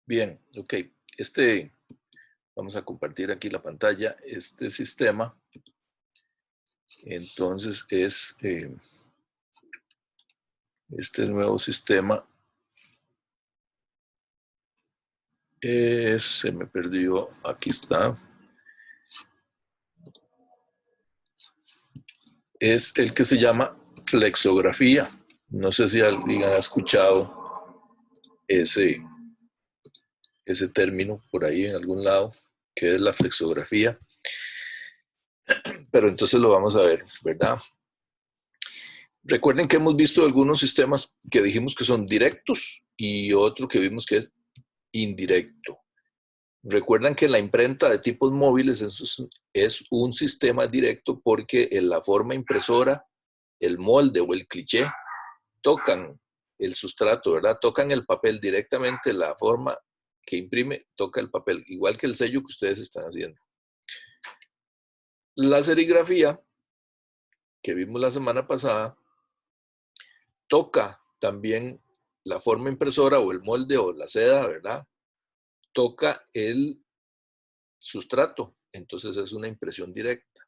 Bien, ok. Vamos a compartir aquí la pantalla. Este sistema, entonces, este nuevo sistema se me perdió, aquí está. Es el que se llama flexografía. No sé si alguien ha escuchado ese, ese término por ahí en algún lado, que es la flexografía. Pero entonces lo vamos a ver, ¿verdad? Recuerden que hemos visto algunos sistemas que dijimos que son directos y otro que vimos que es indirecto. Recuerdan que la imprenta de tipos móviles es un sistema directo porque en la forma impresora, el molde o el cliché tocan el sustrato, ¿verdad? Tocan el papel directamente, la forma que imprime toca el papel, igual que el sello que ustedes están haciendo. La serigrafía, que vimos la semana pasada, toca también la forma impresora o el molde o la seda, ¿verdad? Toca el sustrato, entonces es una impresión directa.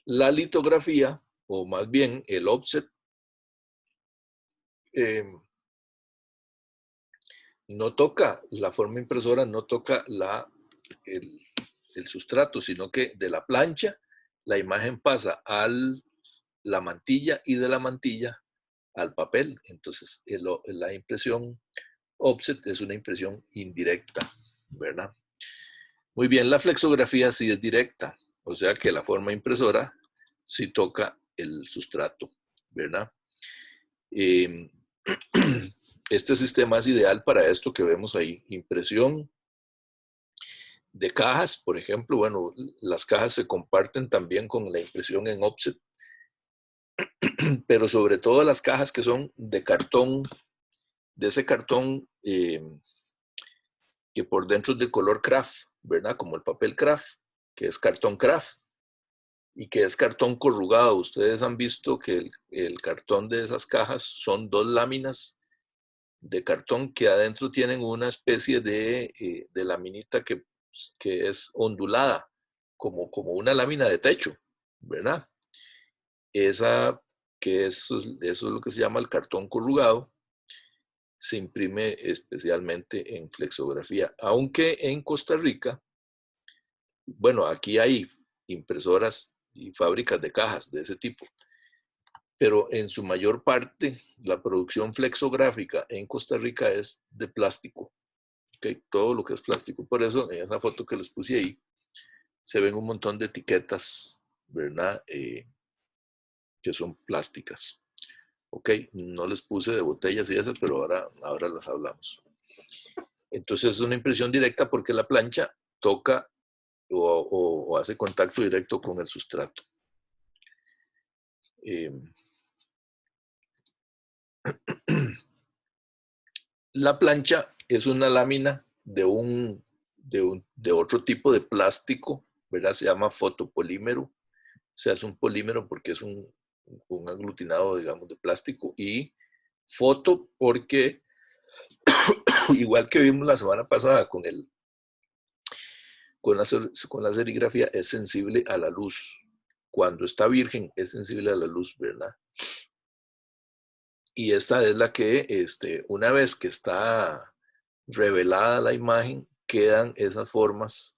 La litografía, o más bien el offset, eh, no toca la forma impresora, no toca el sustrato, sino que de la plancha la imagen pasa a la mantilla y de la mantilla al papel. Entonces, la impresión offset es una impresión indirecta, ¿verdad? Muy bien, la flexografía sí es directa, o sea que la forma impresora sí toca el sustrato, ¿verdad? Eh, este sistema es ideal para esto que vemos ahí, impresión de cajas, por ejemplo. Bueno, las cajas se comparten también con la impresión en offset, pero sobre todo las cajas que son de cartón, de ese cartón que por dentro es de color craft, ¿verdad? Como el papel craft, que es cartón craft y que es cartón corrugado. Ustedes han visto que el cartón de esas cajas son dos láminas de cartón que adentro tienen una especie de laminita que es ondulada, como una lámina de techo, ¿verdad? Esa, eso es lo que se llama el cartón corrugado, se imprime especialmente en flexografía, aunque en Costa Rica, bueno, aquí hay impresoras y fábricas de cajas de ese tipo, pero en su mayor parte la producción flexográfica en Costa Rica es de plástico, ¿okay? Todo lo que es plástico. Por eso en esa foto que les puse ahí se ven un montón de etiquetas, ¿verdad? Que son plásticas. Ok, no les puse de botellas y esas, pero ahora las hablamos. Entonces es una impresión directa porque la plancha toca o hace contacto directo con el sustrato. Eh, la plancha es una lámina de otro tipo de plástico, ¿verdad? Se llama fotopolímero. Se hace un polímero porque es un aglutinado, digamos, de plástico, y foto porque, igual que vimos la semana pasada con la serigrafía, es sensible a la luz. Cuando está virgen es sensible a la luz, ¿verdad? Y esta es la que, una vez que está revelada la imagen, quedan esas formas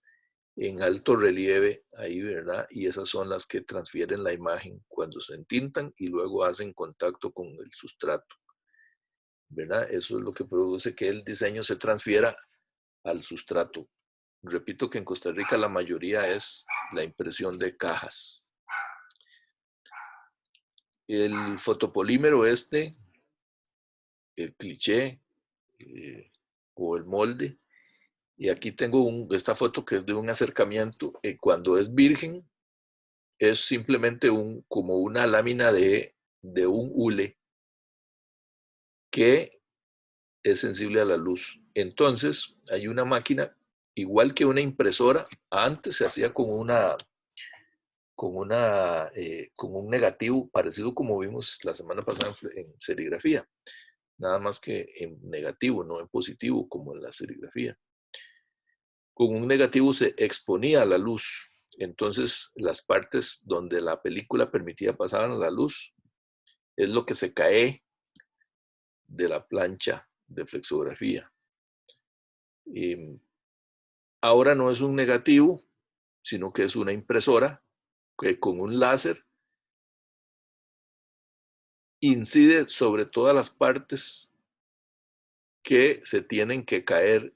en alto relieve ahí, ¿verdad? Y esas son las que transfieren la imagen cuando se entintan y luego hacen contacto con el sustrato, ¿verdad? Eso es lo que produce que el diseño se transfiera al sustrato. Repito que en Costa Rica la mayoría es la impresión de cajas. El fotopolímero el cliché o el molde, y aquí tengo esta foto que es de un acercamiento. Cuando es virgen, es simplemente como una lámina de un hule que es sensible a la luz. Entonces, hay una máquina, igual que una impresora, antes se hacía con un negativo, parecido como vimos la semana pasada en serigrafía, nada más que en negativo, no en positivo, como en la serigrafía. Con un negativo se exponía a la luz. Entonces, las partes donde la película permitía pasar la luz es lo que se cae de la plancha de flexografía. Ahora no es un negativo, sino que es una impresora que con un láser incide sobre todas las partes que se tienen que caer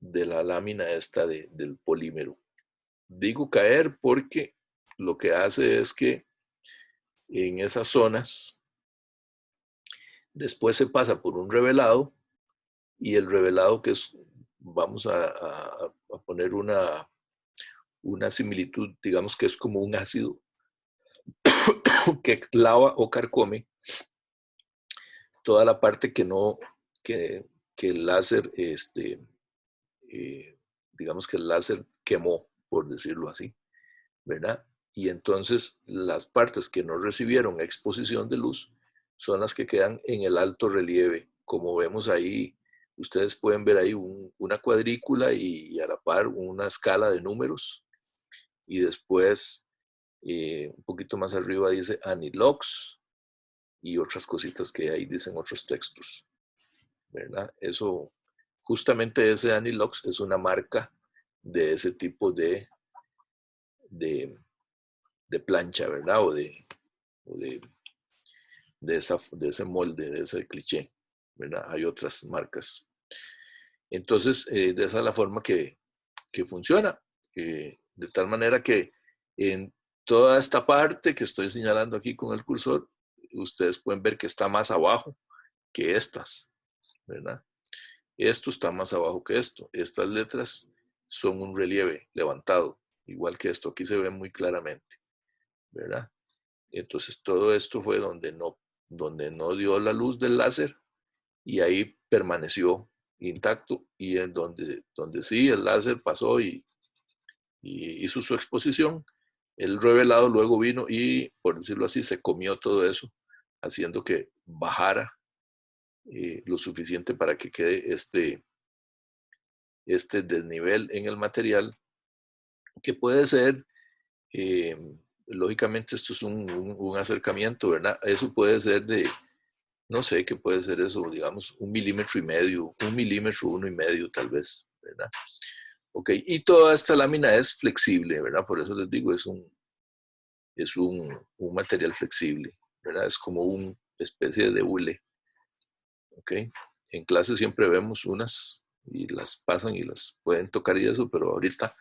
de la lámina esta del polímero. Digo caer porque lo que hace es que en esas zonas después se pasa por un revelado y el revelado que es, vamos a poner una similitud, digamos que es como un ácido que lava o carcome toda la parte que no, que el láser, digamos que el láser quemó, por decirlo así, ¿verdad? Y entonces las partes que no recibieron exposición de luz son las que quedan en el alto relieve. Como vemos ahí, ustedes pueden ver ahí una cuadrícula y a la par una escala de números. Y después, un poquito más arriba dice Anilox y otras cositas que ahí dicen otros textos, ¿verdad? Eso, justamente ese Anilox es una marca de ese tipo de, de plancha, ¿verdad? O de ese molde, de ese cliché, ¿verdad? Hay otras marcas. Entonces, de esa es la forma que funciona, de tal manera que en toda esta parte que estoy señalando aquí con el cursor, ustedes pueden ver que está más abajo que estas, ¿verdad? Esto está más abajo que esto. Estas letras son un relieve levantado, igual que esto. Aquí se ve muy claramente, ¿verdad? Entonces todo esto fue donde no dio la luz del láser y ahí permaneció intacto, y en donde sí el láser pasó y hizo su exposición, el revelado luego vino y, por decirlo así, se comió todo eso, haciendo que bajara lo suficiente para que quede este desnivel en el material, que puede ser, eh, lógicamente esto es un acercamiento, ¿verdad? Eso puede ser no sé qué puede ser eso, digamos, 1,5 milímetros, 1,1,5 milímetros tal vez, ¿verdad? Ok, y toda esta lámina es flexible, ¿verdad? Por eso les digo, es un material flexible, ¿verdad? Es como una especie de hule, ¿ok? En clase siempre vemos unas y las pasan y las pueden tocar y eso, pero ahorita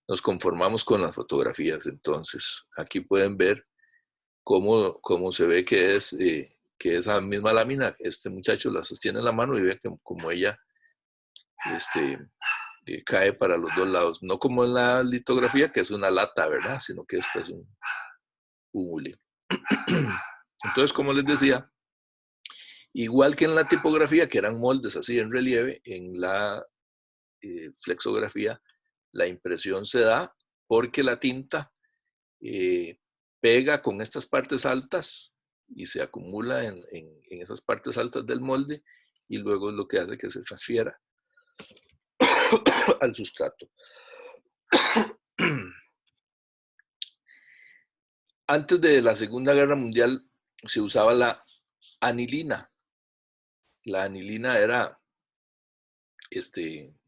nos conformamos con las fotografías. Entonces, aquí pueden ver cómo se ve que esa misma lámina, este muchacho la sostiene en la mano y ve que como ella este, cae para los dos lados. No como en la litografía, que es una lata, ¿verdad? Sino que esta es un hule. Entonces, como les decía, igual que en la tipografía, que eran moldes así en relieve, en la flexografía, la impresión se da porque la tinta pega con estas partes altas y se acumula en esas partes altas del molde, y luego es lo que hace que se transfiera al sustrato. Antes de la Segunda Guerra Mundial se usaba la anilina. La anilina era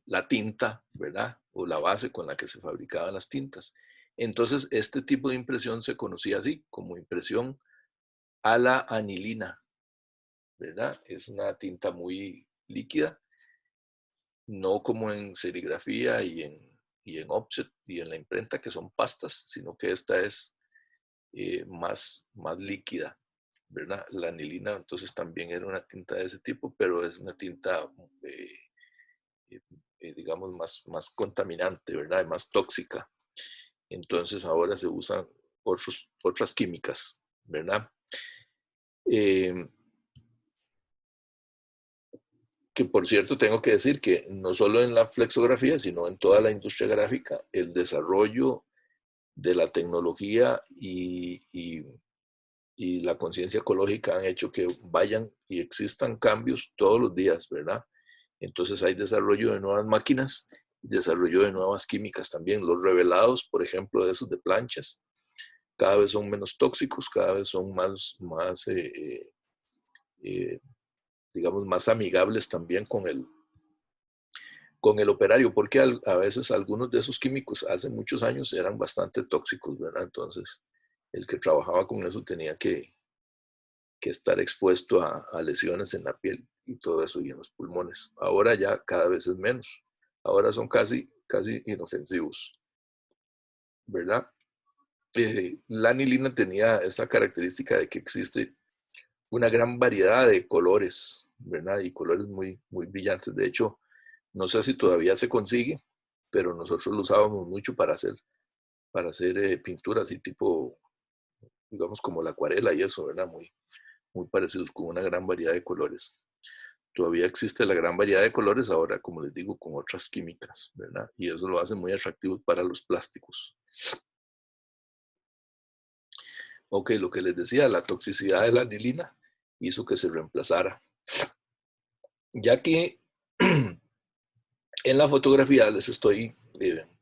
la tinta, ¿verdad? O la base con la que se fabricaban las tintas. Entonces, este tipo de impresión se conocía así, como impresión a la anilina, ¿verdad? Es una tinta muy líquida, no como en serigrafía y en offset y en la imprenta, que son pastas, sino que esta es más líquida, ¿verdad? La anilina entonces también era una tinta de ese tipo, pero es una tinta, digamos, más contaminante, ¿verdad? Más tóxica. Entonces ahora se usan otras químicas, ¿verdad? Eh, que por cierto tengo que decir que no solo en la flexografía, sino en toda la industria gráfica, el desarrollo de la tecnología y la conciencia ecológica han hecho que vayan y existan cambios todos los días, ¿verdad? Entonces hay desarrollo de nuevas máquinas desarrollo de nuevas químicas también. Los revelados, por ejemplo, de esos de planchas, cada vez son menos tóxicos, cada vez son digamos, más amigables también con el operario, porque a veces algunos de esos químicos hace muchos años eran bastante tóxicos, ¿verdad? Entonces, el que trabajaba con eso tenía que estar expuesto a lesiones en la piel y todo eso y en los pulmones. Ahora ya cada vez es menos. Ahora son casi inofensivos, ¿verdad? La anilina tenía esta característica de que existe una gran variedad de colores, ¿verdad? Y colores muy brillantes. De hecho, no sé si todavía se consigue, pero nosotros lo usábamos mucho para hacer pinturas y tipo, digamos, como la acuarela y eso, ¿verdad? Muy parecidos, con una gran variedad de colores. Todavía existe la gran variedad de colores ahora, como les digo, con otras químicas, ¿verdad? Y eso lo hace muy atractivo para los plásticos. Ok, lo que les decía, la toxicidad de la anilina hizo que se reemplazara. Ya que en la fotografía les estoy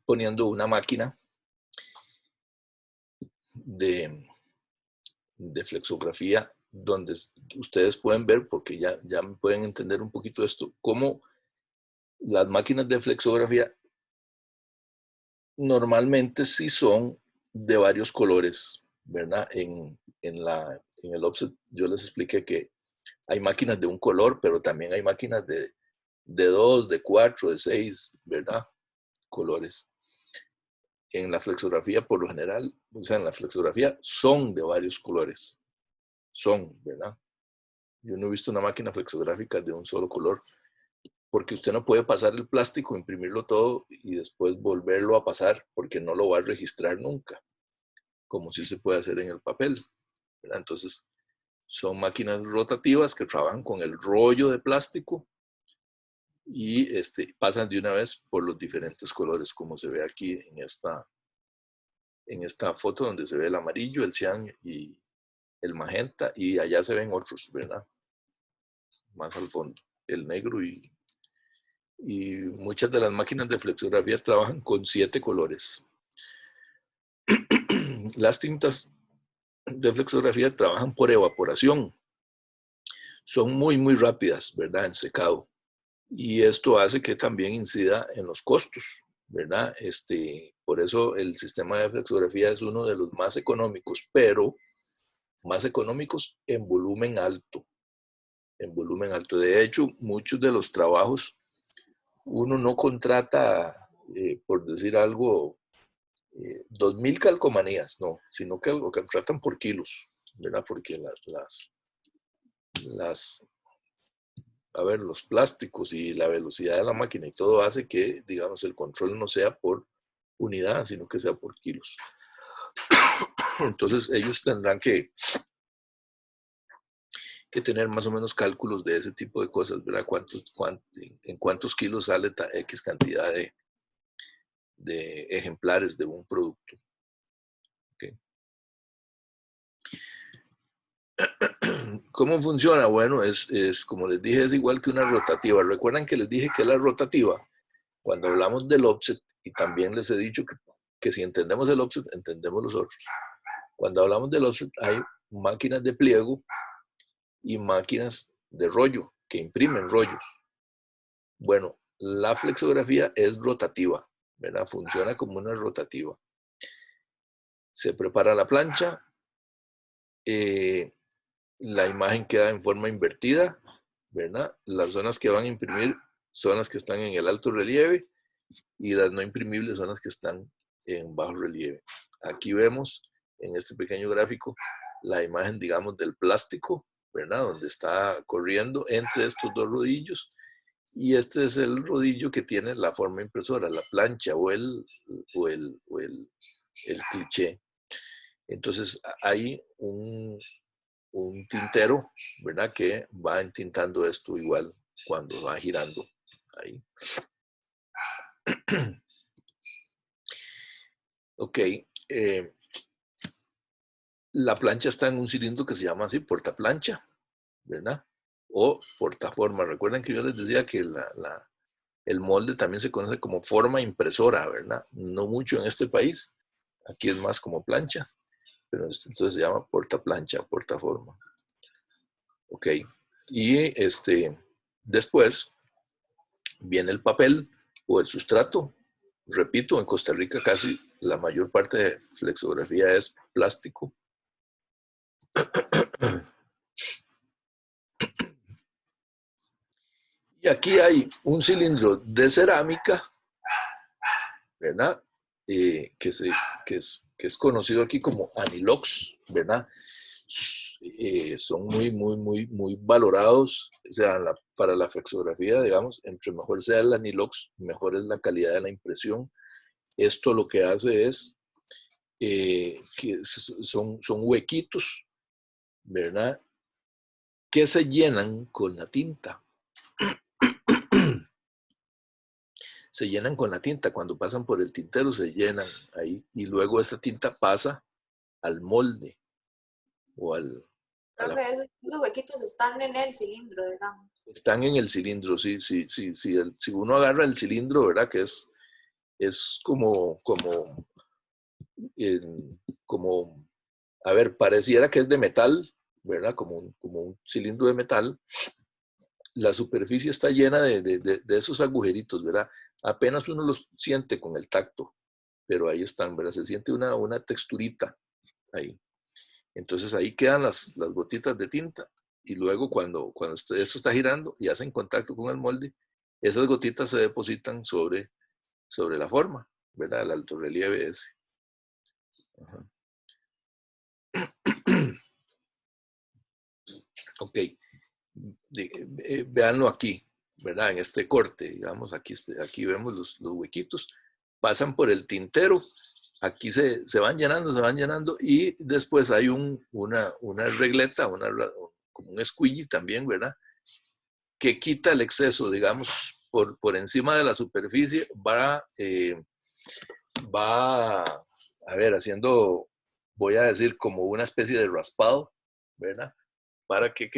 poniendo una máquina de flexografía donde ustedes pueden ver, porque ya pueden entender un poquito esto, cómo las máquinas de flexografía normalmente sí son de varios colores, ¿verdad? En el offset yo les expliqué que hay máquinas de un color, pero también hay máquinas de 2, de 4, de 6, ¿verdad? Colores. En la flexografía, por lo general, o sea, en la flexografía son de varios colores. Son, ¿verdad? Yo no he visto una máquina flexográfica de un solo color, porque usted no puede pasar el plástico, imprimirlo todo y después volverlo a pasar, porque no lo va a registrar nunca, como sí se puede hacer en el papel, ¿verdad? Entonces, son máquinas rotativas que trabajan con el rollo de plástico y pasan de una vez por los diferentes colores, como se ve aquí en esta foto donde se ve el amarillo, el cian y el magenta, y allá se ven otros, ¿verdad? Más al fondo, el negro y muchas de las máquinas de flexografía trabajan con 7 colores. Las tintas de flexografía trabajan por evaporación. Son muy rápidas, ¿verdad? En secado. Y esto hace que también incida en los costos, ¿verdad? Por eso el sistema de flexografía es uno de los más económicos, pero más económicos en volumen alto. En volumen alto. De hecho, muchos de los trabajos uno no contrata, por decir algo, 2000 calcomanías, no, sino que lo contratan por kilos, ¿verdad? Porque a ver, los plásticos y la velocidad de la máquina y todo hace que, digamos, el control no sea por unidad, sino que sea por kilos. Entonces, ellos tendrán que tener más o menos cálculos de ese tipo de cosas, ¿verdad? En cuántos kilos sale X cantidad de ejemplares de un producto. Okay. ¿Cómo funciona? Bueno, como les dije, es igual que una rotativa. Recuerdan que les dije que la rotativa, cuando hablamos del offset, y también les he dicho que si entendemos el offset, entendemos los otros. Cuando hablamos del offset, hay máquinas de pliego y máquinas de rollo, que imprimen rollos. Bueno, la flexografía es rotativa, ¿verdad? Funciona como una rotativa. Se prepara la plancha, la imagen queda en forma invertida, ¿verdad? Las zonas que van a imprimir son las que están en el alto relieve y las no imprimibles son las que están en bajo relieve. Aquí vemos en este pequeño gráfico la imagen, digamos, del plástico, ¿verdad? Donde está corriendo entre estos dos rodillos. Y este es el rodillo que tiene la forma impresora, la plancha el cliché. Entonces hay un tintero, ¿verdad? Que va entintando esto igual cuando va girando ahí. Ok. La plancha está en un cilindro que se llama así, portaplancha, ¿verdad? O portaforma. Recuerden que yo les decía que El molde también se conoce como forma impresora, ¿verdad? No mucho en este país. Aquí es más como plancha, pero entonces se llama portaplancha, portaforma. Ok. Y después viene el papel o el sustrato. Repito, en Costa Rica casi la mayor parte de flexografía es plástico. Y aquí hay un cilindro de cerámica, ¿verdad? Que es conocido aquí como Anilox, ¿verdad? Son muy valorados, o sea, para la flexografía, digamos, entre mejor sea el Anilox, mejor es la calidad de la impresión. Esto lo que hace es que son huequitos, ¿verdad? Que se llenan con la tinta. Se llenan con la tinta, cuando pasan por el tintero se llenan ahí y luego esta tinta pasa al molde o Profe, esos huequitos están en el cilindro, digamos. Están en el cilindro, sí, si uno agarra el cilindro, ¿verdad? Que es como, a ver, pareciera que es de metal, ¿verdad? Como un cilindro de metal. La superficie está llena de esos agujeritos, ¿verdad? Apenas uno los siente con el tacto, pero ahí están, ¿verdad? Se siente una texturita ahí. Entonces ahí quedan las gotitas de tinta y luego cuando esto está girando y hacen contacto con el molde, esas gotitas se depositan sobre la forma, ¿verdad? El alto relieve ese. Ajá. Ok, véanlo aquí, ¿verdad? En este corte, digamos, aquí vemos los huequitos, pasan por el tintero, aquí se van llenando y después hay una regleta, como un squeegee también, ¿verdad? Que quita el exceso, digamos, por encima de la superficie, va a ver, haciendo, voy a decir, como una especie de raspado, ¿verdad? Para que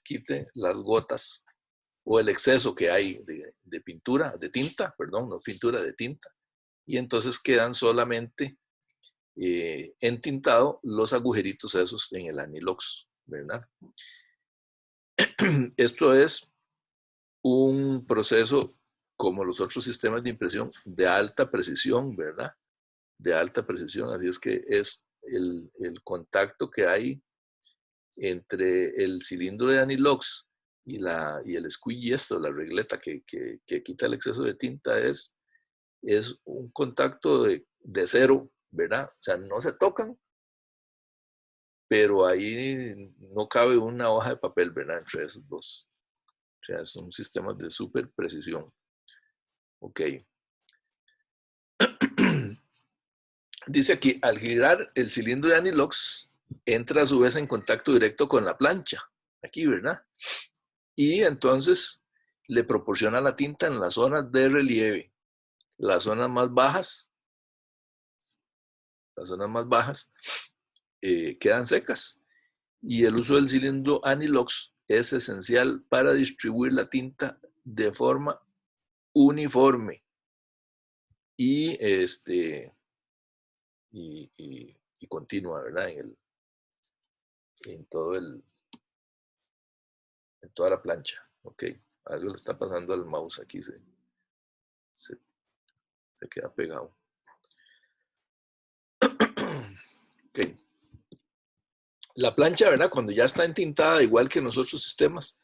quite las gotas o el exceso que hay de pintura, de tinta, perdón, no pintura, de tinta. Y entonces quedan solamente entintados los agujeritos esos en el anilox, ¿verdad? Esto es un proceso como los otros sistemas de impresión de alta precisión, ¿verdad? De alta precisión, así es que es el contacto que hay entre el cilindro de Anilox y el squeegee, la regleta que quita el exceso de tinta, es un contacto de cero, ¿verdad? O sea, no se tocan, pero ahí no cabe una hoja de papel, ¿verdad? Entre esos dos. O sea, son sistemas de súper precisión. Ok. Dice aquí, al girar el cilindro de Anilox, entra a su vez en contacto directo con la plancha. Aquí, ¿verdad? Y entonces le proporciona la tinta en las zonas de relieve. Las zonas más bajas, quedan secas. Y el uso del cilindro Anilox es esencial para distribuir la tinta de forma uniforme y, y continua, ¿verdad? En todo en toda la plancha. Ok, algo le está pasando al mouse aquí, se queda pegado. Ok. La plancha, ¿verdad? Cuando ya está entintada, igual que en los otros sistemas,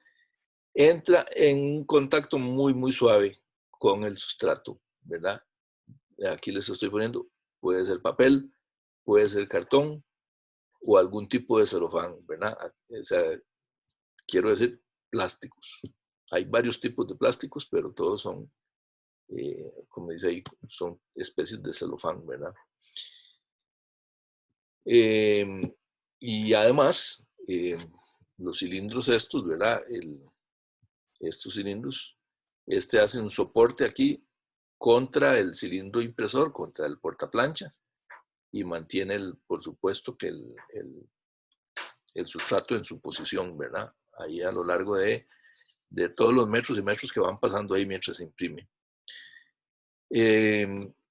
entra en un contacto muy suave con el sustrato, ¿verdad? Aquí les estoy poniendo, puede ser papel, puede ser cartón o algún tipo de celofán, ¿verdad? O sea, quiero decir plásticos. Hay varios tipos de plásticos, pero todos son, como dice ahí, son especies de celofán, ¿verdad? Y además, los cilindros estos, ¿verdad? Estos cilindros, hace un soporte aquí contra el cilindro impresor, contra el portaplanchas, y mantiene, por supuesto, que el sustrato en su posición, ¿verdad? Ahí a lo largo de de todos los metros y metros que van pasando ahí mientras se imprime.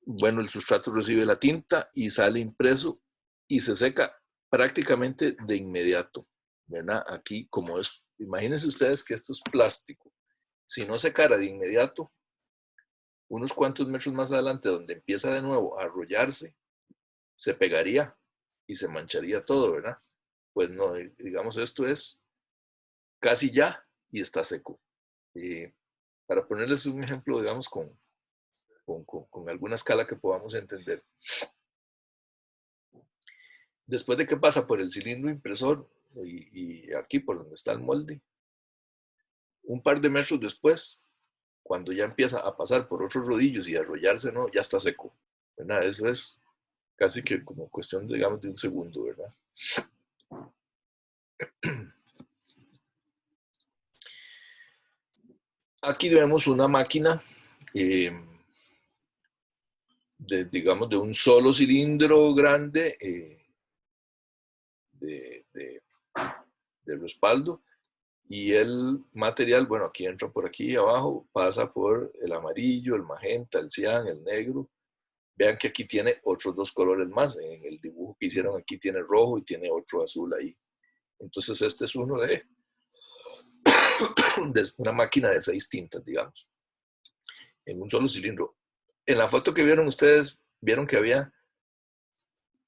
Bueno, el sustrato recibe la tinta y sale impreso y se seca prácticamente de inmediato, ¿verdad? Aquí, como es, imagínense ustedes que esto es plástico. Si no secara de inmediato, unos cuantos metros más adelante, donde empieza de nuevo a arrollarse, se pegaría y se mancharía todo, ¿verdad? Pues no, digamos, esto es casi ya y está seco. Para ponerles un ejemplo, digamos, con alguna escala que podamos entender. Después de que pasa por el cilindro impresor y aquí por donde está el molde, un par de metros después, cuando ya empieza a pasar por otros rodillos y a arrollarse, ¿no? Ya está seco, ¿verdad? Eso es casi que como cuestión, digamos, de un segundo, ¿verdad? Aquí vemos una máquina, digamos, de un solo cilindro grande de respaldo, y el material, bueno, aquí entra por aquí abajo, pasa por el amarillo, el magenta, el cian, el negro. Vean que aquí tiene otros dos colores más. En el dibujo que hicieron aquí tiene rojo y tiene otro azul ahí. Entonces este es uno de una máquina de 6 tintas, digamos, en un solo cilindro. En la foto que vieron ustedes, vieron que había,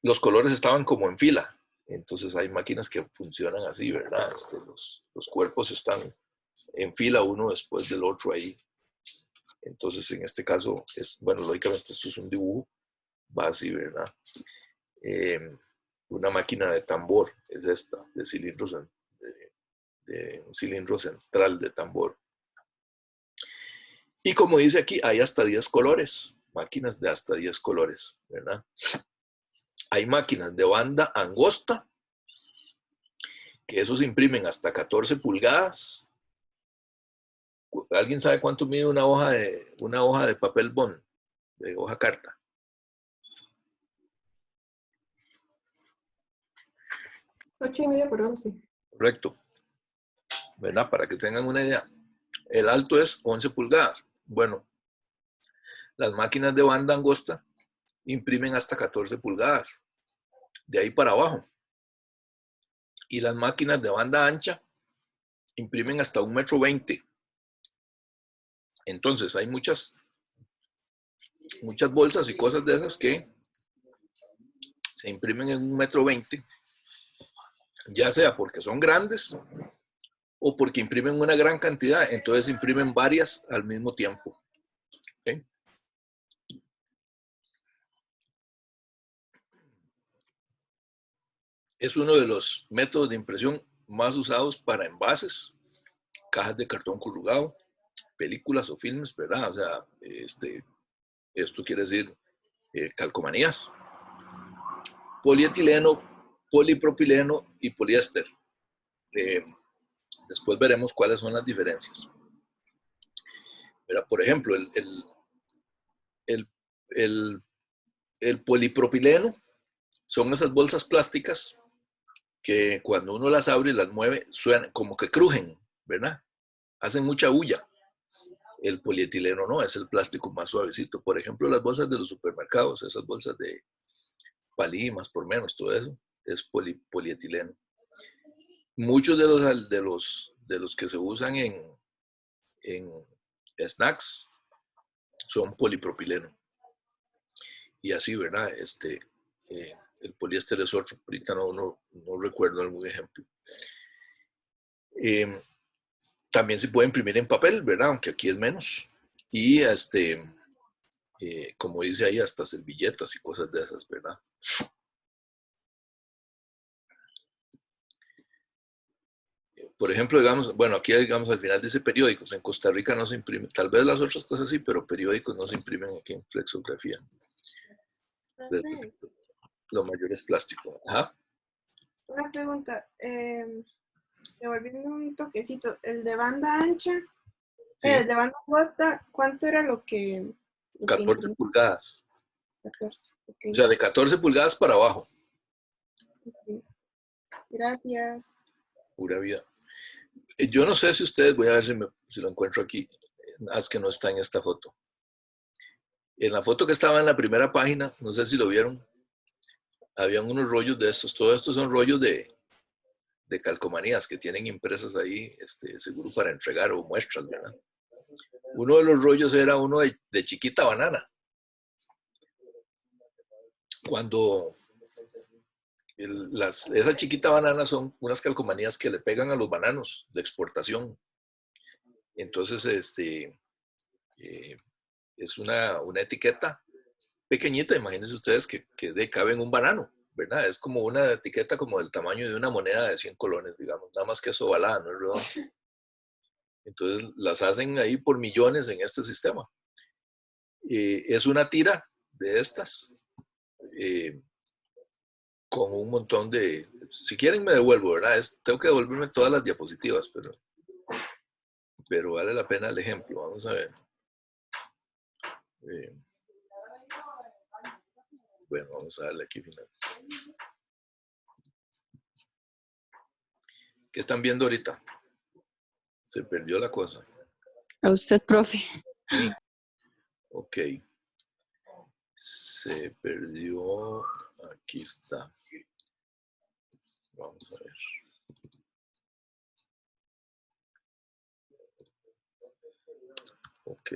los colores estaban como en fila. Entonces hay máquinas que funcionan así, ¿verdad? Los cuerpos están en fila uno después del otro ahí. Entonces en este caso, bueno, lógicamente esto es un dibujo, va así, ¿verdad? Una máquina de tambor es esta, de cilindros, de un cilindro central de tambor. Y como dice aquí, hay hasta 10 colores, máquinas de hasta 10 colores, ¿verdad? Hay máquinas de banda angosta, que esos imprimen hasta 14 pulgadas. ¿Alguien sabe cuánto mide una hoja de papel bond, de hoja carta? 8,5 por 11. Correcto, ¿verdad? Para que tengan una idea. El alto es 11 pulgadas. Bueno, las máquinas de banda angosta imprimen hasta 14 pulgadas, de ahí para abajo. Y las máquinas de banda ancha imprimen hasta 1,20 m. Entonces hay muchas bolsas y cosas de esas que se imprimen en 1,20 m, ya sea porque son grandes o porque imprimen una gran cantidad, entonces imprimen varias al mismo tiempo. ¿Okay? Es uno de los métodos de impresión más usados para envases, cajas de cartón corrugado, películas o filmes, ¿verdad? O sea, esto quiere decir calcomanías. Polietileno, polipropileno y poliéster. Después veremos cuáles son las diferencias. Pero, por ejemplo, el polipropileno son esas bolsas plásticas que cuando uno las abre y las mueve, suenan como que crujen, ¿verdad? Hacen mucha bulla. El polietileno no, es el plástico más suavecito. Por ejemplo, las bolsas de los supermercados, esas bolsas de Palí, más por menos, todo eso, es polietileno. Muchos de los que se usan en snacks son polipropileno. Y así, ¿verdad? El poliéster es otro. Ahorita no recuerdo algún ejemplo. También se puede imprimir en papel, ¿verdad? Aunque aquí es menos. Y como dice ahí, hasta servilletas y cosas de esas, ¿verdad? Por ejemplo, digamos, bueno, aquí digamos al final dice periódicos. En Costa Rica no se imprime, tal vez las otras cosas sí, pero periódicos no se imprimen aquí en flexografía. Lo mayor es plástico. Ajá. Una pregunta, devolviendo un toquecito, el de banda ancha, Sí. el de banda angosta, ¿cuánto era lo que 14 pulgadas. 14, okay. O sea, de 14 pulgadas para abajo. Okay. Gracias. Pura vida. Yo no sé si ustedes, voy a ver si lo encuentro aquí, es que no está en esta foto. En la foto que estaba en la primera página, no sé si lo vieron, habían unos rollos de estos. Todos estos son rollos de calcomanías que tienen impresas ahí, seguro para entregar o muestras, ¿verdad? Uno de los rollos era uno de Chiquita Banana. Cuando esa Chiquita Banana son unas calcomanías que le pegan a los bananos de exportación. Entonces, es una etiqueta pequeñita, imagínense ustedes que cabe en un banano, ¿verdad? Es como una etiqueta como del tamaño de una moneda de 100 colones, digamos, nada más que es ovalada, no es redonda. Entonces las hacen ahí por millones en este sistema. Es una tira de estas, eh, con un montón de... Si quieren me devuelvo, ¿verdad? Tengo que devolverme todas las diapositivas, pero vale la pena el ejemplo. Vamos a ver. Bueno, vamos a darle aquí final. ¿Qué están viendo ahorita? Se perdió la cosa. A usted, profe. Sí. Ok. Se perdió. Aquí está. Vamos a ver. Ok.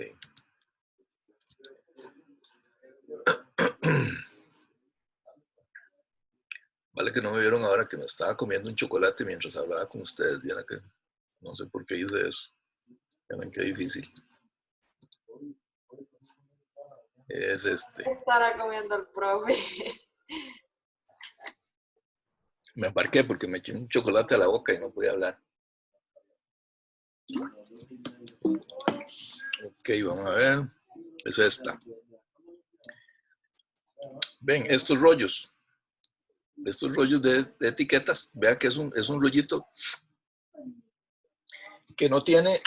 Vale que no me vieron ahora que me estaba comiendo un chocolate mientras hablaba con ustedes. Vieron que no sé por qué hice eso. Ya ven qué difícil. Es ¿Qué estará comiendo el profe? Me embarqué porque me eché un chocolate a la boca y no podía hablar. Ok, vamos a ver. Es esta. Ven, estos rollos de etiquetas, vean que es un rollito que no tiene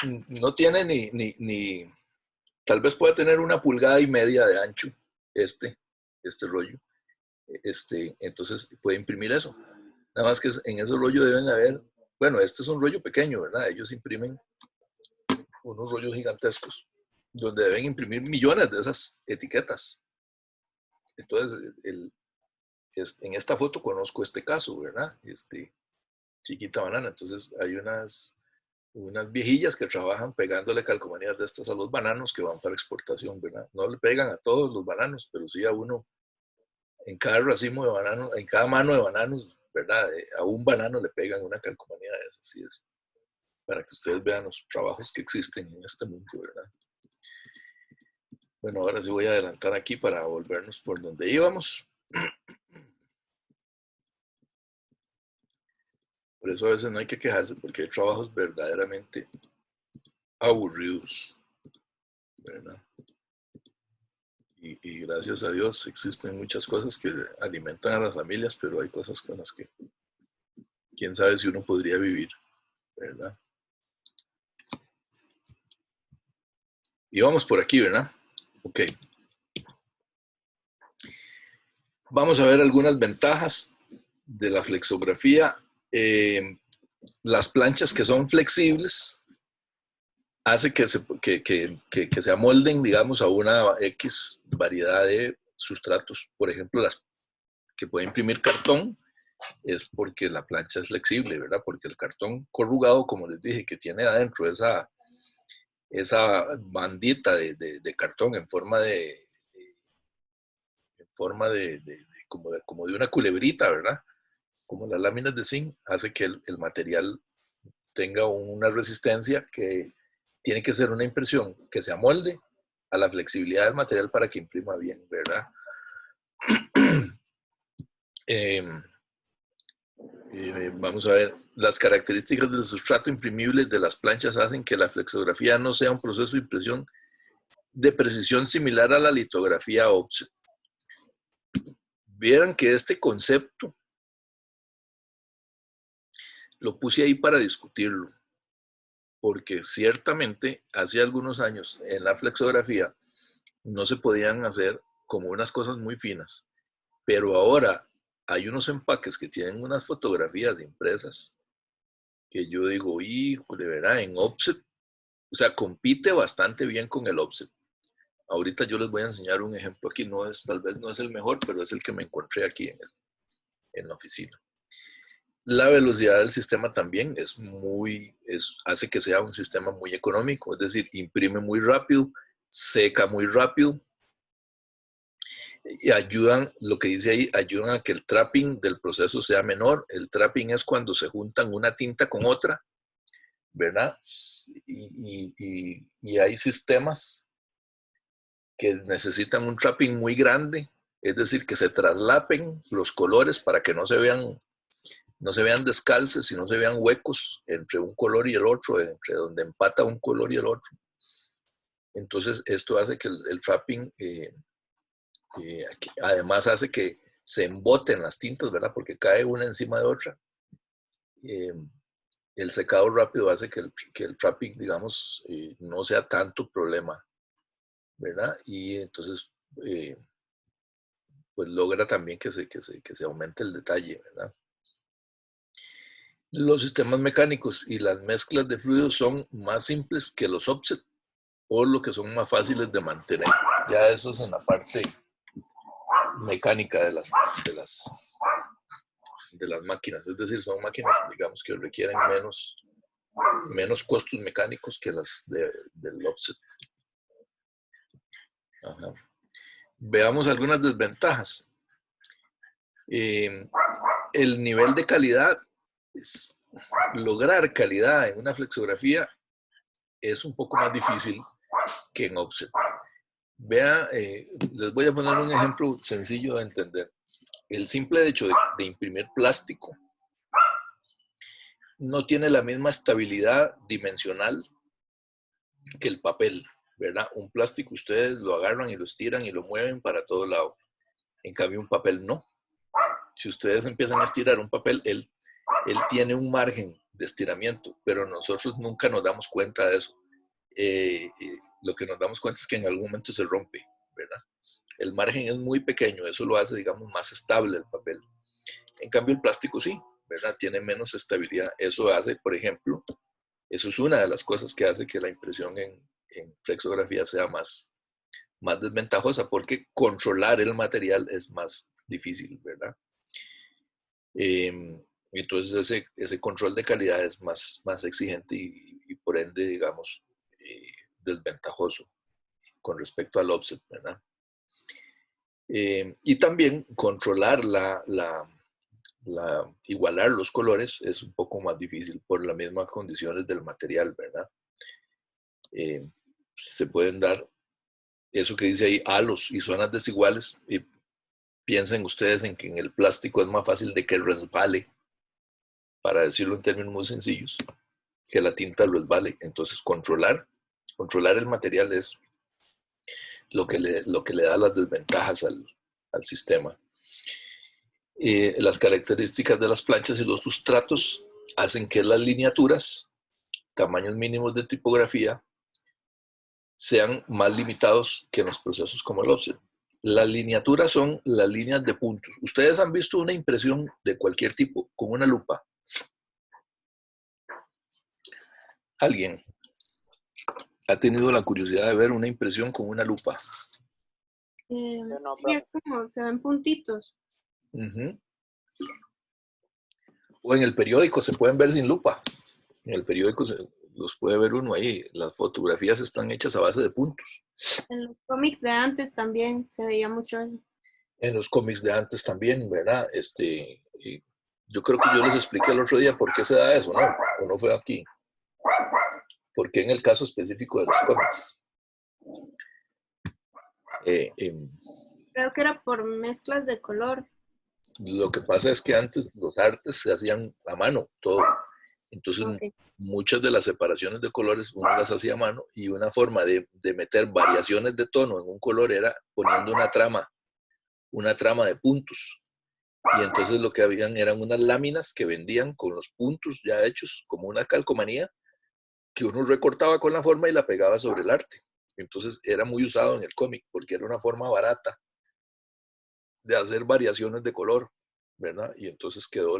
ni, tal vez puede tener 1,5 pulgadas de ancho, este rollo. Entonces puede imprimir eso. Nada más que en ese rollo deben haber, bueno, este es un rollo pequeño, ¿verdad? Ellos imprimen unos rollos gigantescos, donde deben imprimir millones de esas etiquetas. Entonces, en esta foto conozco este caso, ¿verdad? Chiquita Banana. Entonces hay unas viejillas que trabajan pegándole calcomanías de estas a los bananos que van para exportación, ¿verdad? No le pegan a todos los bananos, pero sí a uno, en cada racimo de bananos, en cada mano de bananos, ¿verdad? A un banano le pegan una calcomanía de esas, así es. Para que ustedes vean los trabajos que existen en este mundo, ¿verdad? Bueno, ahora sí voy a adelantar aquí para volvernos por donde íbamos. Por eso a veces no hay que quejarse porque hay trabajos verdaderamente aburridos, ¿verdad? Y gracias a Dios existen muchas cosas que alimentan a las familias, pero hay cosas con las que quién sabe si uno podría vivir, ¿verdad? Y vamos por aquí, ¿verdad? Ok. Vamos a ver algunas ventajas de la flexografía. Las planchas que son flexibles hace que se amolden, digamos, a una X variedad de sustratos. Por ejemplo, las que puede imprimir cartón es porque la plancha es flexible, ¿verdad? Porque el cartón corrugado, como les dije, que tiene adentro esa bandita de cartón en forma como de una culebrita, ¿verdad? Como las láminas de zinc, hace que el material tenga una resistencia que tiene que ser una impresión que se amolde a la flexibilidad del material para que imprima bien, ¿verdad? Vamos a ver, las características del sustrato imprimible de las planchas hacen que la flexografía no sea un proceso de impresión de precisión similar a la litografía offset. Vieran que este concepto lo puse ahí para discutirlo, porque ciertamente hace algunos años en la flexografía no se podían hacer como unas cosas muy finas, pero ahora hay unos empaques que tienen unas fotografías impresas que yo digo, híjole, ¿verdad? En offset, o sea, compite bastante bien con el offset. Ahorita yo les voy a enseñar un ejemplo aquí, tal vez no es el mejor, pero es el que me encontré aquí en la oficina. La velocidad del sistema también hace que sea un sistema muy económico, es decir, imprime muy rápido, seca muy rápido, y lo que dice ahí, ayudan a que el trapping del proceso sea menor. El trapping es cuando se juntan una tinta con otra, ¿verdad? Y hay sistemas que necesitan un trapping muy grande, es decir, que se traslapen los colores para que no se vean descalces y no se vean huecos entre un color y el otro, entre donde empata un color y el otro. Entonces, esto hace que el trapping, además hace que se emboten las tintas, ¿verdad? Porque cae una encima de otra. El secado rápido hace que el trapping, digamos, no sea tanto problema, ¿verdad? Y entonces, pues logra también que se aumente el detalle, ¿verdad? Los sistemas mecánicos y las mezclas de fluidos son más simples que los offset, por lo que son más fáciles de mantener. Ya eso es en la parte mecánica de las máquinas, es decir, son máquinas, digamos, que requieren menos costos mecánicos que las del offset. Ajá. Veamos algunas desventajas. El nivel de calidad, lograr calidad en una flexografía es un poco más difícil que en offset. Vea, les voy a poner un ejemplo sencillo de entender. El simple hecho de imprimir plástico no tiene la misma estabilidad dimensional que el papel, ¿verdad? Un plástico ustedes lo agarran y lo estiran y lo mueven para todo lado. En cambio, un papel no. Si ustedes empiezan a estirar un papel, él tiene un margen de estiramiento, pero nosotros nunca nos damos cuenta de eso. Lo que nos damos cuenta es que en algún momento se rompe, ¿verdad? El margen es muy pequeño, eso lo hace, digamos, más estable el papel. En cambio, el plástico sí, ¿verdad? Tiene menos estabilidad. Eso hace, por ejemplo, eso es una de las cosas que hace que la impresión en flexografía sea más desventajosa, porque controlar el material es más difícil, ¿verdad? Entonces ese control de calidad es más exigente y por ende, digamos, desventajoso con respecto al offset, ¿verdad? Y también controlar igualar los colores es un poco más difícil por las mismas condiciones del material, ¿verdad? Se pueden dar eso que dice ahí, halos y zonas desiguales, y piensen ustedes en que en el plástico es más fácil de que resbale, para decirlo en términos muy sencillos, que la tinta resbale. Entonces controlar el material es lo que le da las desventajas al sistema. Las características de las planchas y los sustratos hacen que las lineaturas, tamaños mínimos de tipografía, sean más limitados que en los procesos como el offset. Las lineaturas son las líneas de puntos. Ustedes han visto una impresión de cualquier tipo con una lupa. ¿Alguien ha tenido la curiosidad de ver una impresión con una lupa? No, sí, es como se ven puntitos. O en el periódico se pueden ver sin lupa. En el periódico los puede ver uno ahí. Las fotografías están hechas a base de puntos. En los cómics de antes también se veía mucho eso. En los cómics de antes también, ¿verdad? Yo creo que yo les expliqué el otro día por qué se da eso, ¿no? O no fue aquí. ¿Por qué en el caso específico de los cómics? Creo que era por mezclas de color. Lo que pasa es que antes los artes se hacían a mano, todo. Entonces, muchas de las separaciones de colores uno las hacía a mano, y una forma de meter variaciones de tono en un color era poniendo una trama de puntos. Y entonces lo que habían eran unas láminas que vendían con los puntos ya hechos, como una calcomanía, que uno recortaba con la forma y la pegaba sobre el arte. Entonces era muy usado en el cómic, porque era una forma barata de hacer variaciones de color, ¿verdad? Y entonces quedó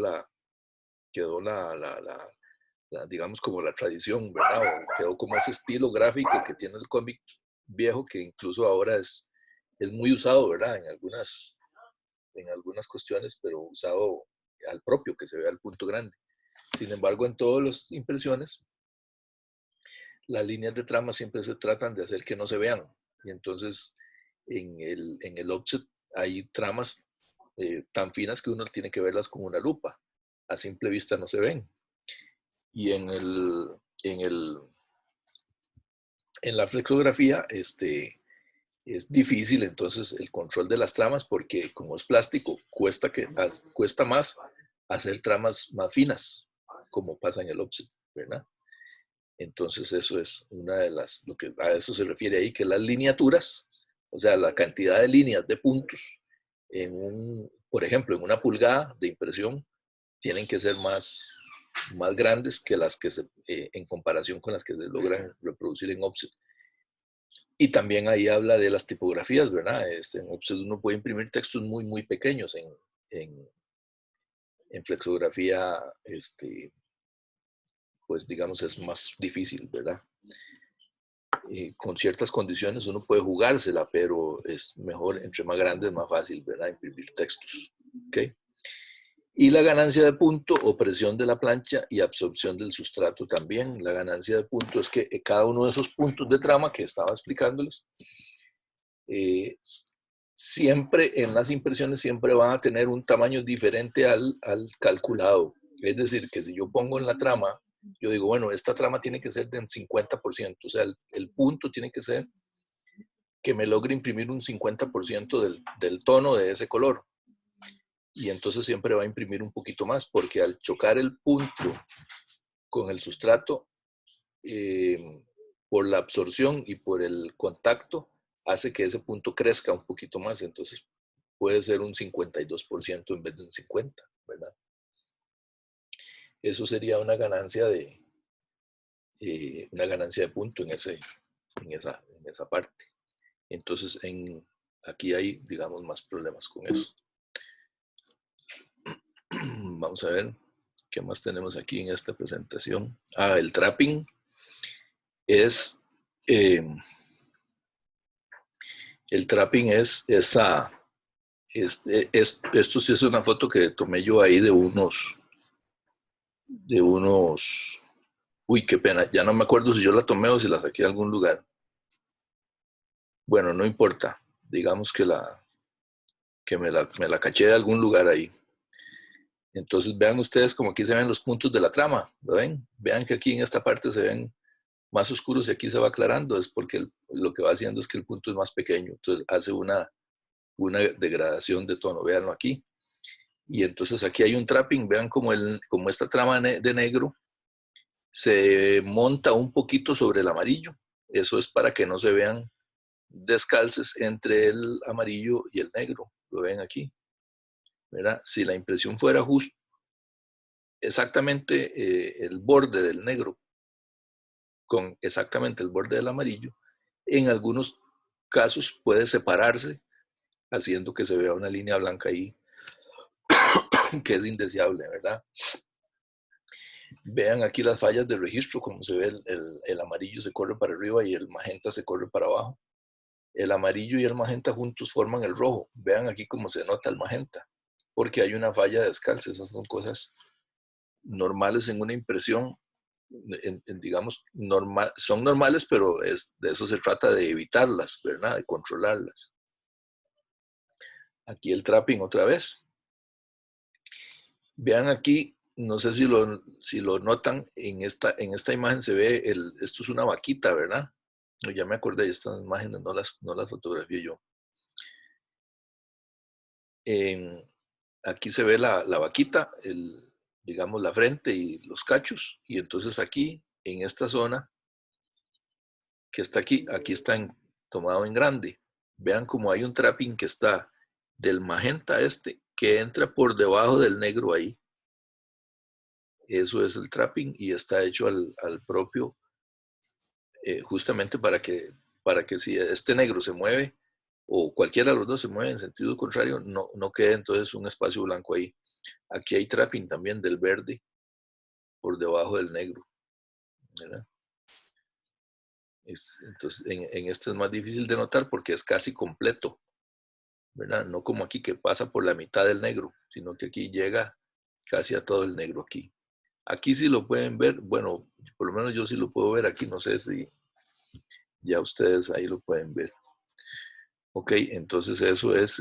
digamos como la tradición, ¿verdad? O quedó como ese estilo gráfico que tiene el cómic viejo, que incluso ahora es muy usado, ¿verdad? En algunas cuestiones, pero usado al propio, que se vea el punto grande. Sin embargo, en todas las impresiones, las líneas de trama siempre se tratan de hacer que no se vean. Y entonces, en el offset hay tramas tan finas que uno tiene que verlas con una lupa. A simple vista no se ven. Y en la flexografía, es difícil entonces el control de las tramas porque como es plástico, cuesta más hacer tramas más finas, como pasa en el offset, ¿verdad? Entonces eso es una de lo que a eso se refiere ahí, que las lineaturas, o sea, la cantidad de líneas de puntos por ejemplo, en una pulgada de impresión, tienen que ser más grandes que las que en comparación con las que se logran reproducir en offset. Y también ahí habla de las tipografías, ¿verdad? En offset uno puede imprimir textos muy, muy pequeños. En flexografía, pues digamos, es más difícil, ¿verdad? Con ciertas condiciones uno puede jugársela, pero es mejor, entre más grande es más fácil, ¿verdad? Imprimir textos, ¿ok? Y la ganancia de punto o presión de la plancha y absorción del sustrato también. La ganancia de punto es que cada uno de esos puntos de trama que estaba explicándoles, siempre en las impresiones siempre van a tener un tamaño diferente al calculado. Es decir, que si yo pongo en la trama, yo digo, bueno, esta trama tiene que ser del 50%, o sea, el punto tiene que ser que me logre imprimir un 50% del tono de ese color. Y entonces siempre va a imprimir un poquito más, porque al chocar el punto con el sustrato, por la absorción y por el contacto, hace que ese punto crezca un poquito más. Entonces puede ser un 52% en vez de un 50%, ¿verdad? Eso sería una ganancia de punto en esa parte. Entonces aquí hay, digamos, más problemas con eso. Vamos a ver qué más tenemos aquí en esta presentación. El trapping es el trapping esto sí es una foto que tomé yo ahí de unos, uy, qué pena, ya no me acuerdo si yo la tomé o si la saqué de algún lugar. Bueno, no importa, digamos que me la caché de algún lugar ahí. Entonces vean ustedes como aquí se ven los puntos de la trama, ¿lo ven? Vean que aquí en esta parte se ven más oscuros y aquí se va aclarando, es porque lo que va haciendo es que el punto es más pequeño, entonces hace una degradación de tono, véanlo aquí. Y entonces aquí hay un trapping, vean como esta trama de negro se monta un poquito sobre el amarillo, eso es para que no se vean descalces entre el amarillo y el negro, lo ven aquí, ¿verdad? Si la impresión fuera justo, exactamente el borde del negro con exactamente el borde del amarillo, en algunos casos puede separarse, haciendo que se vea una línea blanca ahí, que es indeseable, ¿verdad? Vean aquí las fallas de registro, como se ve el amarillo se corre para arriba y el magenta se corre para abajo. El amarillo y el magenta juntos forman el rojo. Vean aquí cómo se nota el magenta, porque hay una falla de descalce. Esas son cosas normales en una impresión, digamos, son normales, pero de eso se trata de evitarlas, ¿verdad? De controlarlas. Aquí el trapping otra vez. Vean aquí, no sé si lo notan, en esta imagen se ve, esto es una vaquita, ¿verdad? Ya me acordé de estas imágenes, no las fotografié yo. Aquí se ve la vaquita, digamos la frente y los cachos, y entonces aquí, en esta zona, que está aquí está tomado en grande. Vean cómo hay un trapping que está del magenta que entra por debajo del negro ahí. Eso es el trapping y está hecho al propio, justamente para que si este negro se mueve o cualquiera de los dos se mueve en sentido contrario, no quede entonces un espacio blanco ahí. Aquí hay trapping también del verde por debajo del negro, ¿verdad? Entonces, en este es más difícil de notar porque es casi completo, ¿verdad? No como aquí que pasa por la mitad del negro, sino que aquí llega casi a todo el negro aquí. Aquí sí lo pueden ver, bueno, por lo menos yo sí lo puedo ver aquí, no sé si ya ustedes ahí lo pueden ver. Ok, entonces eso es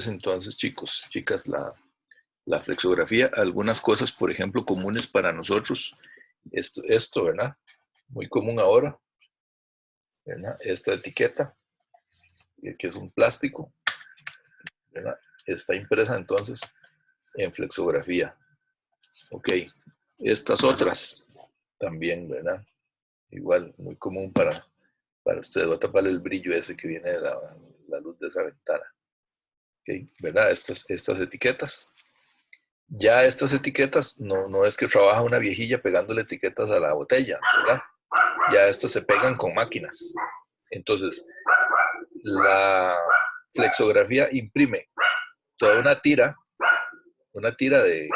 entonces, chicos, chicas, la flexografía. Algunas cosas, por ejemplo, comunes para nosotros, esto, ¿verdad? Muy común ahora, ¿verdad? Esta etiqueta, que es un plástico, ¿verdad? Está impresa entonces en flexografía. Ok, estas otras también, ¿verdad? Igual, muy común para ustedes. Voy a taparle el brillo ese que viene de la luz de esa ventana. Ok, ¿verdad? Estas etiquetas. Ya estas etiquetas no es que trabaja una viejilla pegándole etiquetas a la botella, ¿verdad? Ya estas se pegan con máquinas. Entonces, la flexografía imprime toda una tira de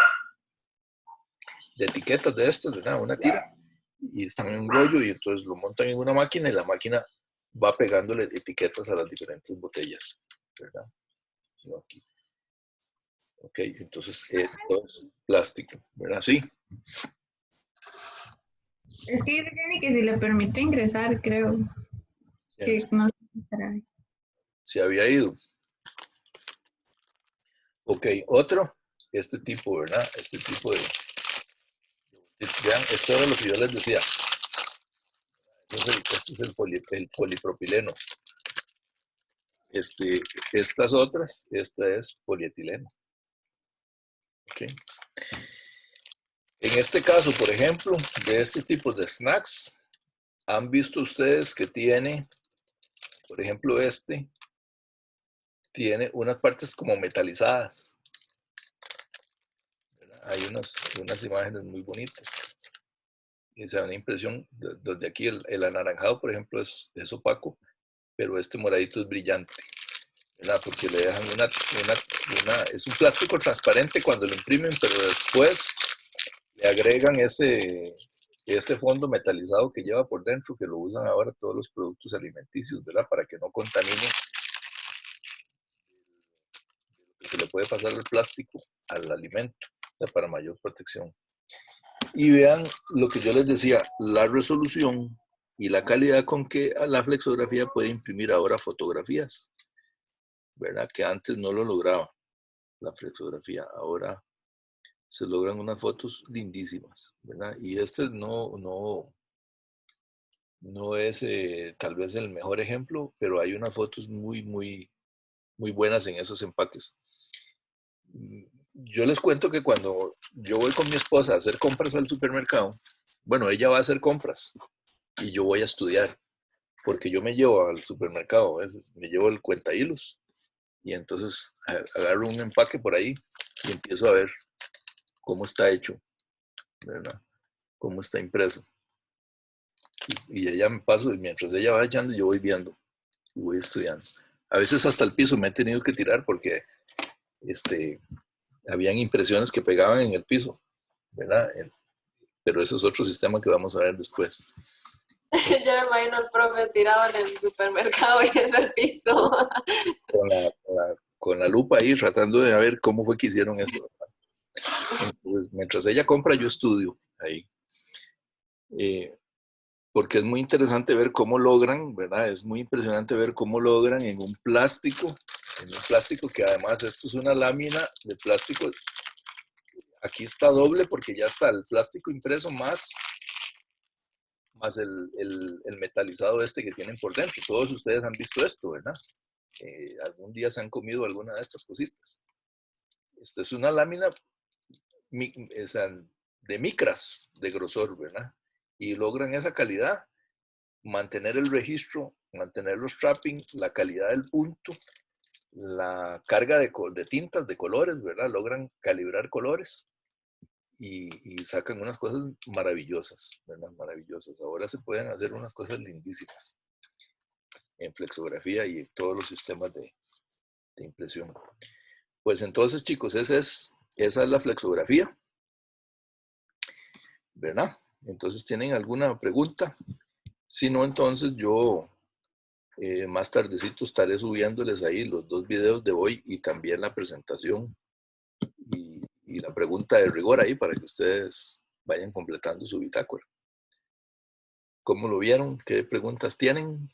etiquetas de estas, ¿verdad? Una tira, y están en un rollo y entonces lo montan en una máquina y la máquina va pegándole etiquetas a las diferentes botellas, ¿verdad? Yo aquí. Ok, entonces todo es plástico, ¿verdad? Sí. Es que dice Jenny que si le permite ingresar, creo que no sé si estará ahí. Se había ido. Ok, otro, este tipo, ¿verdad? Este tipo de... Vean, esto era lo que yo les decía. Este es el polipropileno. Estas otras, esta es polietileno. Okay. En este caso, por ejemplo, de este tipo de snacks, han visto ustedes que tiene, por ejemplo, tiene unas partes como metalizadas. Hay unas imágenes muy bonitas. Y se da una impresión, donde aquí el anaranjado, por ejemplo, es opaco, pero este moradito es brillante, ¿verdad? Porque le dejan es un plástico transparente cuando lo imprimen, pero después le agregan ese fondo metalizado que lleva por dentro, que lo usan ahora todos los productos alimenticios, ¿verdad? Para que no contamine lo que se le puede pasar al plástico al alimento, ¿verdad? Para mayor protección. Y vean lo que yo les decía, la resolución y la calidad con que la flexografía puede imprimir ahora fotografías, ¿verdad? Que antes no lo lograba la flexografía. Ahora se logran unas fotos lindísimas, ¿verdad? Y este no es tal vez el mejor ejemplo, pero hay unas fotos muy, muy, muy buenas en esos empaques. Yo les cuento que cuando yo voy con mi esposa a hacer compras al supermercado, bueno, ella va a hacer compras y yo voy a estudiar, porque yo me llevo al supermercado, a veces me llevo el cuenta hilos y entonces agarro un empaque por ahí y empiezo a ver cómo está hecho, ¿verdad? Cómo está impreso. Y ella me paso y mientras ella va echando yo voy viendo y voy estudiando. A veces hasta el piso me he tenido que tirar porque habían impresiones que pegaban en el piso, ¿verdad? Pero eso es otro sistema que vamos a ver después. Yo me imagino al profe tirado en el supermercado viendo el piso. Con la lupa ahí tratando de ver cómo fue que hicieron eso. Entonces, mientras ella compra, yo estudio ahí. Porque es muy interesante ver cómo logran, ¿verdad? Es muy impresionante ver cómo logran en un plástico que además esto es una lámina de plástico. Aquí está doble porque ya está el plástico impreso más el metalizado que tienen por dentro. Todos ustedes han visto esto, ¿verdad? Algún día se han comido alguna de estas cositas. Esta es una lámina de micras de grosor, ¿verdad? Y logran esa calidad, mantener el registro, mantener los trapping, la calidad del punto, la carga de tintas, de colores, ¿verdad? Logran calibrar colores y sacan unas cosas maravillosas, ¿verdad? Maravillosas. Ahora se pueden hacer unas cosas lindísimas en flexografía y en todos los sistemas de impresión. Pues entonces, chicos, esa es la flexografía. ¿verdad? Entonces, ¿tienen alguna pregunta? Si no, entonces yo más tardecito estaré subiéndoles ahí los 2 videos de hoy y también la presentación y la pregunta de rigor ahí para que ustedes vayan completando su bitácora. ¿Cómo lo vieron? ¿Qué preguntas tienen?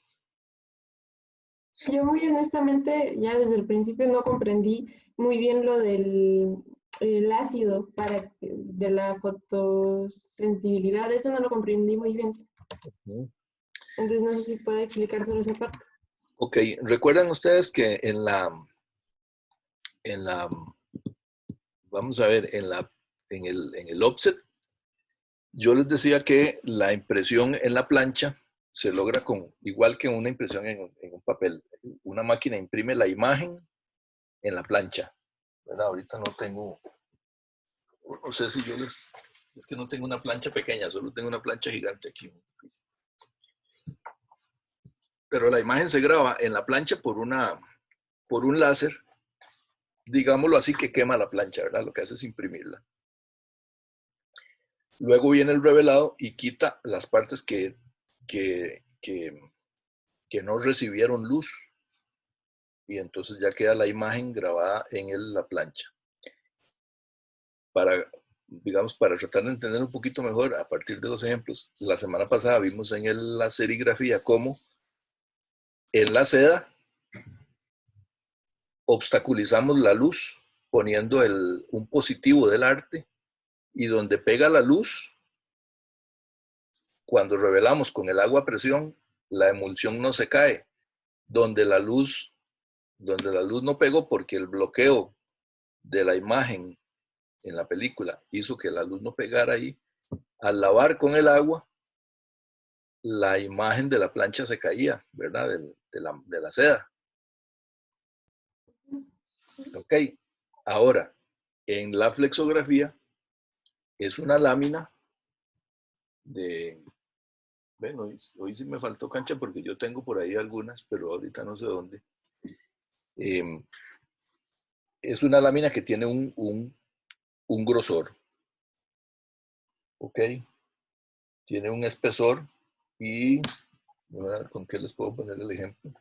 Yo muy honestamente ya desde el principio no comprendí muy bien lo del el ácido de la fotosensibilidad. Eso no lo comprendí muy bien. Entonces no sé si puede explicar solo esa parte. Ok, recuerdan ustedes que vamos a ver, en el offset, yo les decía que la impresión en la plancha se logra igual que una impresión en un papel. Una máquina imprime la imagen en la plancha, ¿verdad? Ahorita no tengo, no sé si es que no tengo una plancha pequeña, solo tengo una plancha gigante aquí. Pero la imagen se graba en la plancha por un láser, digámoslo así, que quema la plancha, ¿verdad? Lo que hace es imprimirla. Luego viene el revelado y quita las partes que no recibieron luz. Y entonces ya queda la imagen grabada en la plancha. Para tratar de entender un poquito mejor a partir de los ejemplos, la semana pasada vimos en la serigrafía cómo en la seda obstaculizamos la luz poniendo un positivo del arte y donde pega la luz, cuando revelamos con el agua a presión, la emulsión no se cae. Donde la luz no pegó porque el bloqueo de la imagen en la película hizo que la luz no pegara ahí, al lavar con el agua, la imagen de la plancha se caía, ¿verdad? De la seda. Ok, ahora, en la flexografía es una lámina bueno, hoy sí me faltó cancha porque yo tengo por ahí algunas, pero ahorita no sé dónde. Es una lámina que tiene un grosor, ¿ok? Tiene un espesor y, a ver, ¿con qué les puedo poner el ejemplo?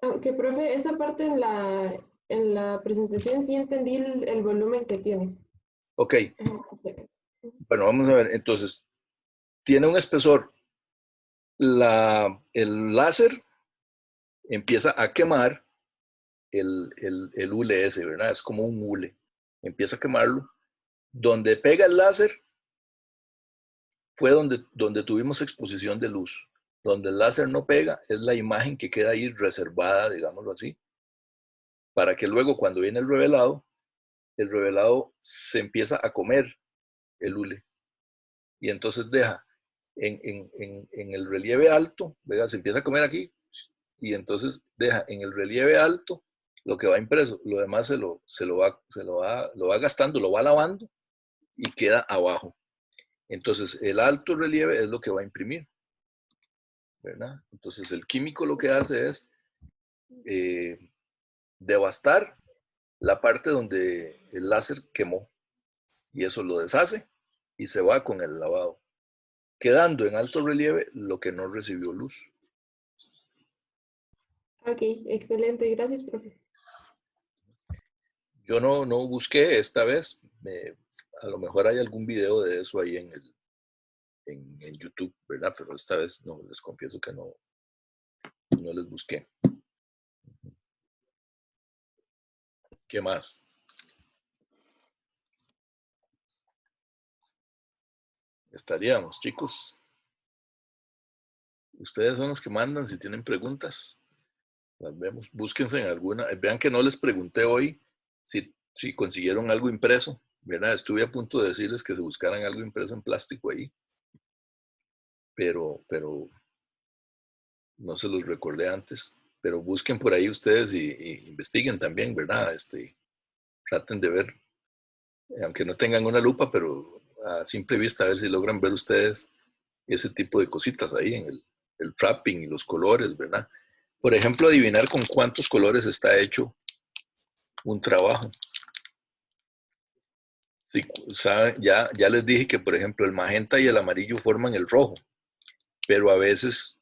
Aunque, profe, esa parte en la presentación sí entendí el volumen que tiene. Ok, bueno, vamos a ver, entonces, tiene un espesor. El láser empieza a quemar el hule ese, ¿verdad? Es como un hule. Empieza a quemarlo. Donde pega el láser fue donde tuvimos exposición de luz. Donde el láser no pega es la imagen que queda ahí reservada, digámoslo así, para que luego cuando viene el revelado se empieza a comer el hule. Y entonces deja en el relieve alto, ¿verdad? Se empieza a comer aquí y entonces deja en el relieve alto lo que va impreso. Lo demás lo va gastando, lo va lavando y queda abajo. Entonces el alto relieve es lo que va a imprimir, ¿verdad? Entonces el químico lo que hace es devastar la parte donde el láser quemó y eso lo deshace y se va con el lavado, quedando en alto relieve lo que no recibió luz. Ok, excelente, gracias, profe. Yo no busqué esta vez, a lo mejor hay algún video de eso ahí en YouTube, ¿verdad? Pero esta vez no, les confieso que no les busqué. ¿Qué más? Estaríamos, chicos. Ustedes son los que mandan, si tienen preguntas, las vemos. Búsquense en alguna. Vean que no les pregunté hoy si consiguieron algo impreso, ¿verdad? Estuve a punto de decirles que se buscaran algo impreso en plástico ahí, pero no se los recordé antes. Pero busquen por ahí ustedes y investiguen también, ¿verdad? Traten de ver, aunque no tengan una lupa, pero a simple vista, a ver si logran ver ustedes ese tipo de cositas ahí en el trapping y los colores, ¿verdad? Por ejemplo, adivinar con cuántos colores está hecho un trabajo. Sí, ya les dije que, por ejemplo, el magenta y el amarillo forman el rojo, pero a veces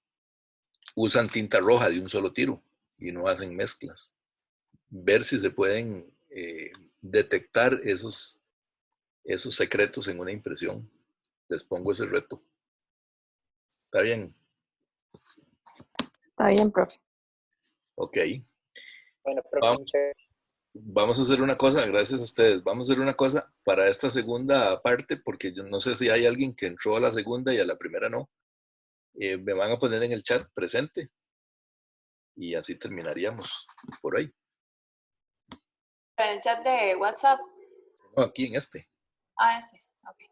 usan tinta roja de un solo tiro y no hacen mezclas. Ver si se pueden detectar esos secretos en una impresión. Les pongo ese reto. ¿Está bien? Está bien, profe. Ok. Bueno, profe, Vamos a hacer una cosa, gracias a ustedes. Vamos a hacer una cosa para esta segunda parte, porque yo no sé si hay alguien que entró a la segunda y a la primera no. Me van a poner en el chat presente y así terminaríamos por ahí. En el chat de WhatsApp. No, aquí en este. Ah, este. Ok.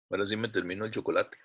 Ahora sí me termino el chocolate.